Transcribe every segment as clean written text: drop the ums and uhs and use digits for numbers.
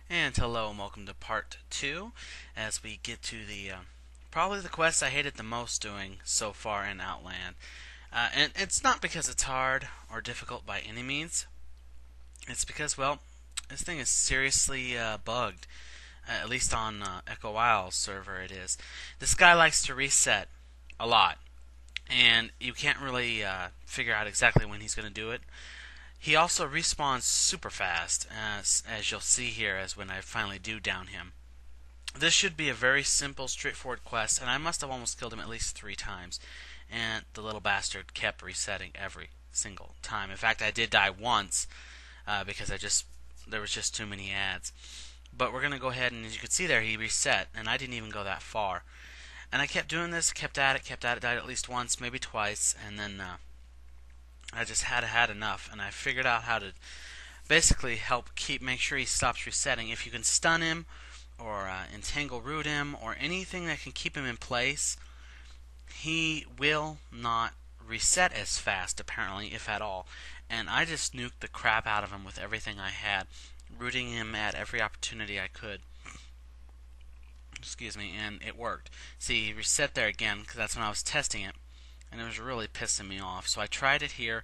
And hello and welcome to part 2 as we get to the probably the quest I hated the most doing so far in Outland. And it's not because it's hard or difficult by any means. It's because, well, this thing is seriously bugged. At least on Echo Isle's server it is. This guy likes to reset a lot. And you can't really figure out exactly when he's going to do it. He also respawns super fast, as you'll see here, as when I finally do down him. This should be a very simple, straightforward quest, and I must have almost killed him at least 3 times. And the little bastard kept resetting every single time. In fact, I did die once because there was just too many ads. But we're going to go ahead and, as you can see there, he reset, and I didn't even go that far. And I kept doing this, kept at it, died at least once, maybe twice, and then I just had enough, and I figured out how to basically make sure he stops resetting. If you can stun him, or entangle root him, or anything that can keep him in place, he will not reset as fast, apparently, if at all. And I just nuked the crap out of him with everything I had, rooting him at every opportunity I could. Excuse me, and it worked. See, he reset there again, because that's when I was testing it, and it was really pissing me off. So I tried it here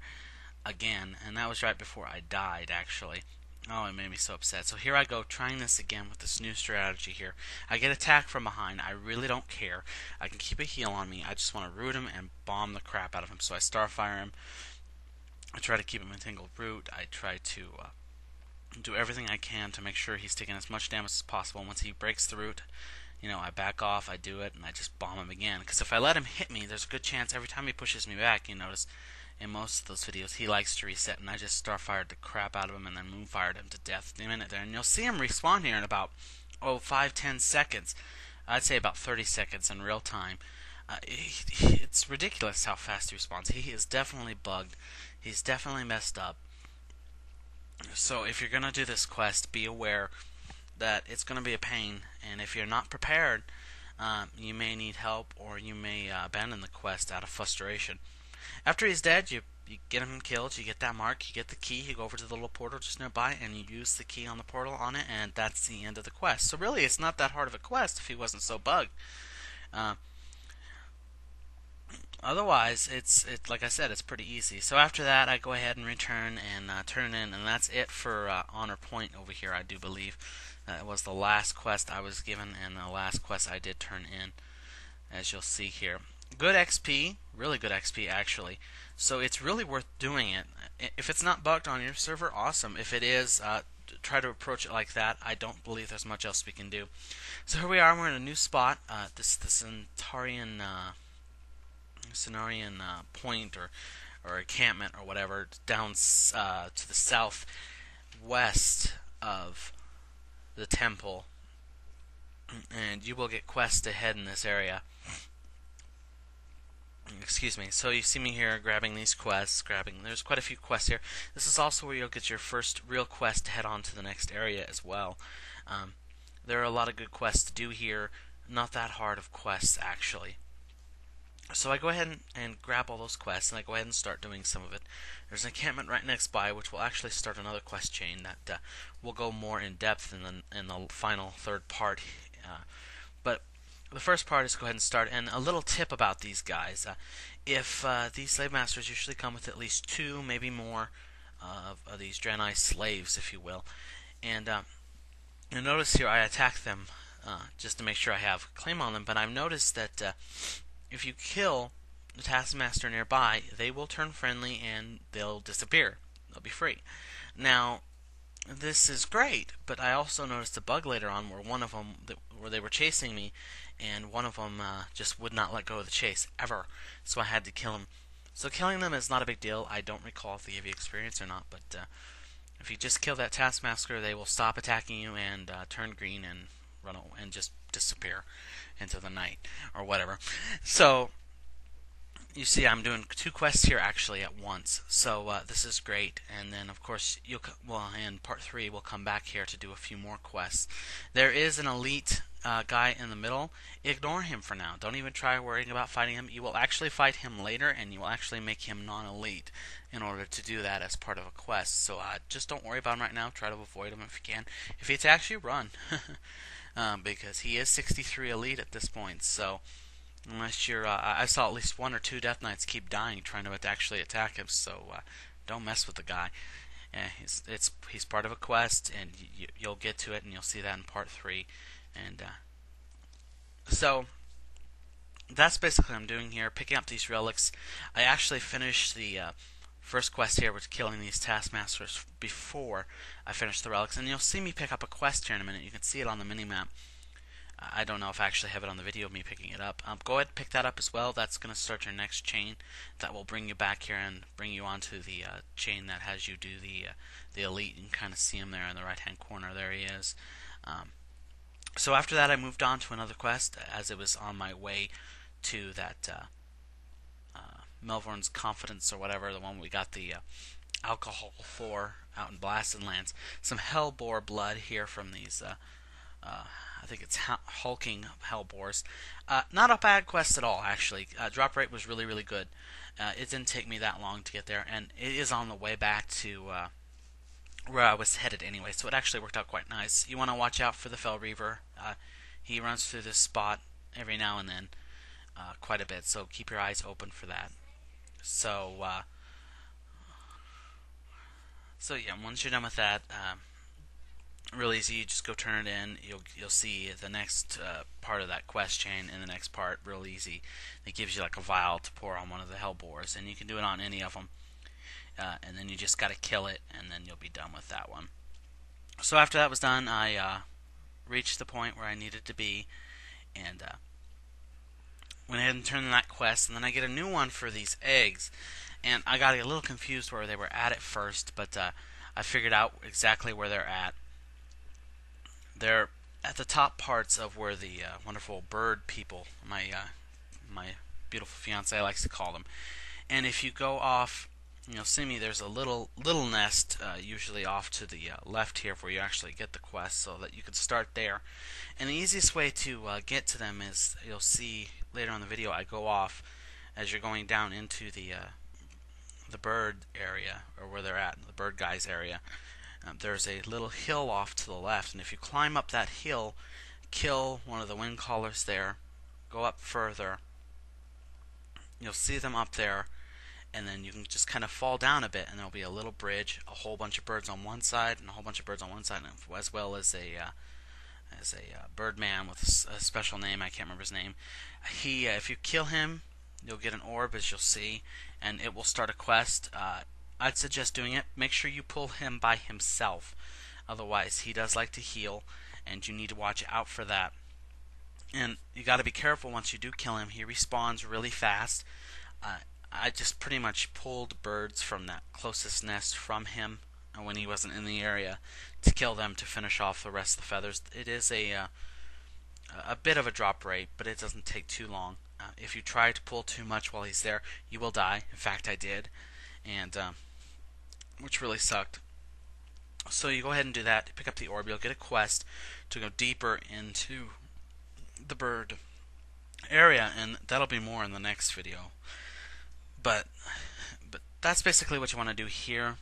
again, and that was right before I died, actually. Oh, it made me so upset. So here I go, trying this again with this new strategy here. I get attacked from behind. I really don't care. I can keep a heal on me. I just want to root him and bomb the crap out of him. So I starfire him. I try to keep him entangled root. I try to do everything I can to make sure he's taking as much damage as possible. Once he breaks the root, I back off, I do it, and I just bomb him again. Because if I let him hit me, there's a good chance every time he pushes me back, you notice, in most of those videos, he likes to reset, and I just starfired the crap out of him and then moonfired him to death in a minute there. And you'll see him respawn here in about, 5-10 seconds. I'd say about 30 seconds in real time. It's ridiculous how fast he respawns. He is definitely bugged. He's definitely messed up. So if you're going to do this quest, be aware that it's going to be a pain, and if you're not prepared, you may need help, or you may abandon the quest out of frustration. After he's dead, you get him killed, you get that mark, you get the key, you go over to the little portal just nearby, and you use the key on the portal on it, and that's the end of the quest. So really, it's not that hard of a quest if he wasn't so bugged. Otherwise, it's like I said, it's pretty easy. So after that, I go ahead and return and turn in, and that's it for Honor Point over here, I do believe. It was the last quest I was given, and the last quest I did turn in, as you'll see here. Good XP, really good XP actually. So it's really worth doing it. If it's not bugged on your server, awesome. If it is, try to approach it like that. I don't believe there's much else we can do. So here we are. We're in a new spot. The Centaurian point or encampment or whatever, down to the southwest of the temple, and you will get quests to head in this area. Excuse me. So you see me here grabbing these quests, there's quite a few quests here. This is also where you'll get your first real quest to head on to the next area as well. There are a lot of good quests to do here, not that hard of quests actually. So I go ahead and grab all those quests, and I go ahead and start doing some of it. There's an encampment right next by, which will actually start another quest chain that will go more in depth in the final third part. But the first part is go ahead and start. And a little tip about these guys: if these slave masters usually come with at least 2, maybe more, of these Draenei slaves, if you will. And you'll notice here I attack them just to make sure I have claim on them. But I've noticed that if you kill the taskmaster nearby, they will turn friendly and they'll disappear. They'll be free. Now, this is great, but I also noticed a bug later on where they were chasing me, and one of them just would not let go of the chase ever. So I had to kill him. So killing them is not a big deal. I don't recall if they gave you experience or not, but if you just kill that taskmaster, they will stop attacking you and turn green and run and just disappear into the night or whatever. So You see, I'm doing 2 quests here actually at once, so this is great. And then, of course, in part 3, we'll come back here to do a few more quests. There is an elite guy in the middle. Ignore him for now. Don't even try worrying about fighting him. You will actually fight him later, and you will actually make him non-elite in order to do that as part of a quest. So just don't worry about him right now. Try to avoid him if you can. If he attacks you, run, because he is 63 elite at this point. So. Unless you're, I saw at least 1 or 2 Death Knights keep dying trying to actually attack him. So don't mess with the guy. He's part of a quest, and you'll get to it, and you'll see that in part 3. And so that's basically what I'm doing here, picking up these relics. I actually finished the first quest here, with killing these taskmasters before I finished the relics, and you'll see me pick up a quest here in a minute. You can see it on the minimap. I don't know if I actually have it on the video of me picking it up. Go ahead and pick that up as well. That's going to start your next chain. That will bring you back here and bring you onto the chain that has you do the elite. You can kind of see him there in the right-hand corner. There he is. So after that, I moved on to another quest as it was on my way to that Melvorn's Confidence or whatever, the one we got the alcohol for out in Blasted Lands. Some Hellboar blood here from these. I think it's hulking hellboars. Not a bad quest at all, actually. Drop rate was really, really good. It didn't take me that long to get there, and it is on the way back to where I was headed anyway, so it actually worked out quite nice. You want to watch out for the Fell Reaver. He runs through this spot every now and then quite a bit, so keep your eyes open for that. So yeah, once you're done with that, real easy. You just go turn it in. You'll see the next part of that quest chain in the next part. Real easy. It gives you like a vial to pour on one of the hellboars, and you can do it on any of them. And then you just got to kill it, and then you'll be done with that one. So after that was done, I reached the point where I needed to be, and went ahead and turned in that quest. And then I get a new one for these eggs, and I got a little confused where they were at first, but I figured out exactly where they're at. They're at the top parts of where the wonderful bird people, my beautiful fiance likes to call them. And if you go off, you'll see me. There's a little nest, usually off to the left here, where you actually get the quest, so that you can start there. And the easiest way to get to them is, you'll see later on in the video, I go off as you're going down into the bird area, or where they're at, the bird guys area. There's a little hill off to the left, and if you climb up that hill, kill one of the wind callers there, go up further, you'll see them up there, and then you can just kind of fall down a bit, and there'll be a little bridge, a whole bunch of birds on one side, and a whole bunch of birds on one side, as well as a birdman with a special name. I can't remember his name. If you kill him, you'll get an orb, as you'll see, and it will start a quest. I'd suggest doing it. Make sure you pull him by himself. Otherwise, he does like to heal, and you need to watch out for that. And you got to be careful once you do kill him. He respawns really fast. I just pretty much pulled birds from that closest nest from him when he wasn't in the area to kill them to finish off the rest of the feathers. It is a bit of a drop rate, but it doesn't take too long. If you try to pull too much while he's there, you will die. In fact, I did. And which really sucked. So you go ahead and do that. Pick up the orb. You'll get a quest to go deeper into the bird area, and that'll be more in the next video. But that's basically what you want to do here.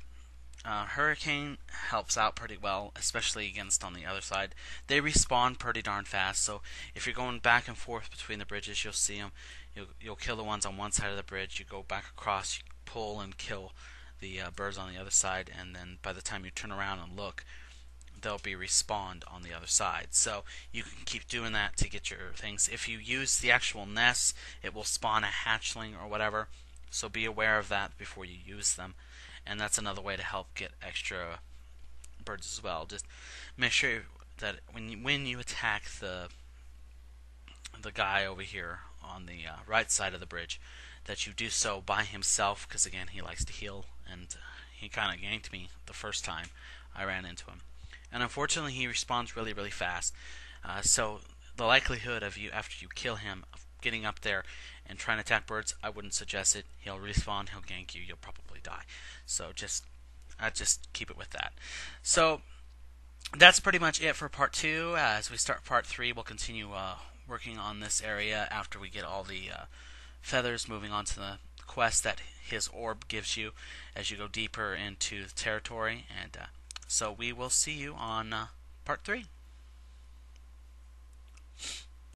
Hurricane helps out pretty well, especially against on the other side. They respawn pretty darn fast, so if you're going back and forth between the bridges, you'll see them. You'll kill the ones on one side of the bridge. You go back across, you pull and kill the birds on the other side, and then by the time you turn around and look, they'll be respawned on the other side. So you can keep doing that to get your things. If you use the actual nests, it will spawn a hatchling or whatever, so be aware of that before you use them. And that's another way to help get extra birds as well. Just make sure that when you attack the guy over here on the right side of the bridge, that you do so by himself, because again, he likes to heal, and he kind of ganked me the first time I ran into him. And unfortunately, he respawns really, really fast. So the likelihood of you, after you kill him, of getting up there and trying to attack birds, I wouldn't suggest it. He'll respawn, he'll gank you, you'll probably die. So just keep it with that. So that's pretty much it for part 2. As we start part 3, we'll continue working on this area after we get all the feathers, moving on to the quest that his orb gives you as you go deeper into the territory. And so we will see you on part 3.